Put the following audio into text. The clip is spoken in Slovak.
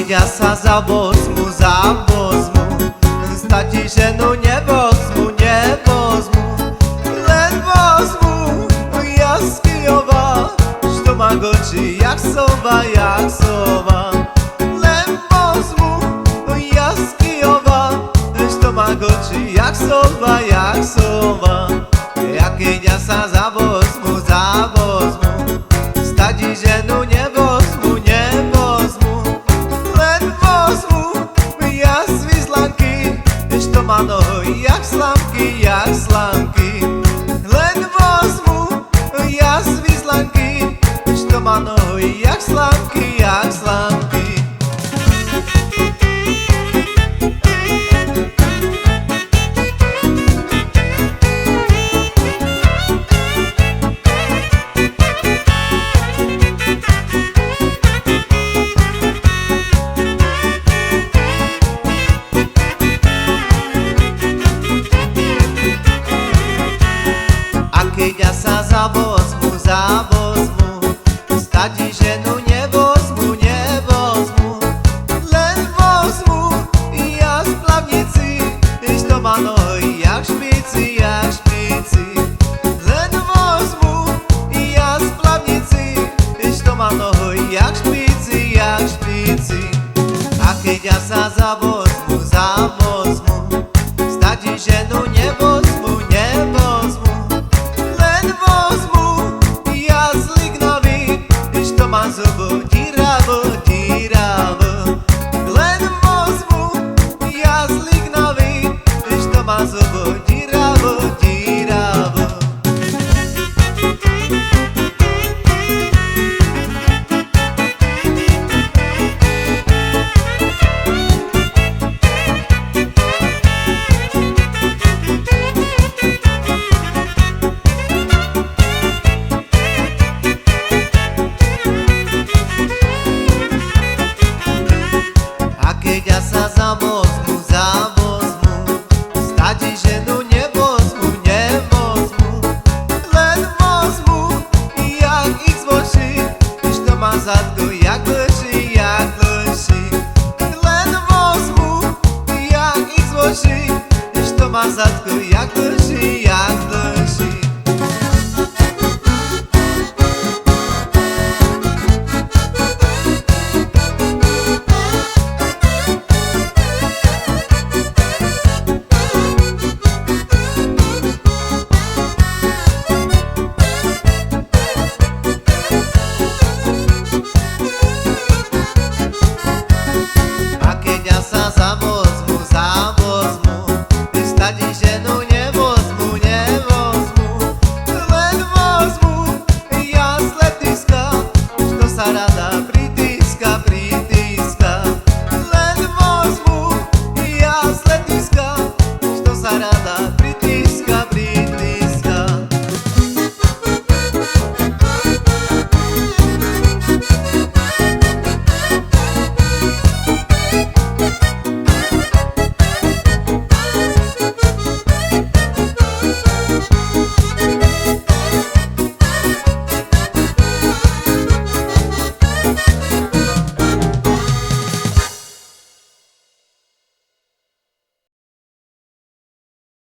keď ja sa zavozmu, stačí ženu nevozmu, len vozmu Jaskijova, što má goči jak sova, len vozmu Jaskijova, što má goči jak sova, ja keď ja sa zavozmu, stačí ženu nevozmu, len vozmu ja svizlanky, što má nohy jak slamky, len vozmu ja svizlanky, što má nohy jak slamky. Keď ja sa zavozmu, stačí ženu nevozmu, len vozmu ja z plavnici, što má nohy jak špici, len vozmu ja z plavnici, što má nohy jak špici, a keď ja sa zavozmu, stačí ženu nevozmu, zubu diravo, len vozmu ja zlignavi, što má zubu diravo. Keď ja sa zavozmu, stačí ženu nevozmu, len vozmu jak ich zvoči, što má zadku jak lši, len vozmu jak ich zvoči, što má zadku jak lši. Stačí ženu nevozmu, len vozmu ja z letiska, što sa rada pritiska, len vozmu ja z letiska, što sa rada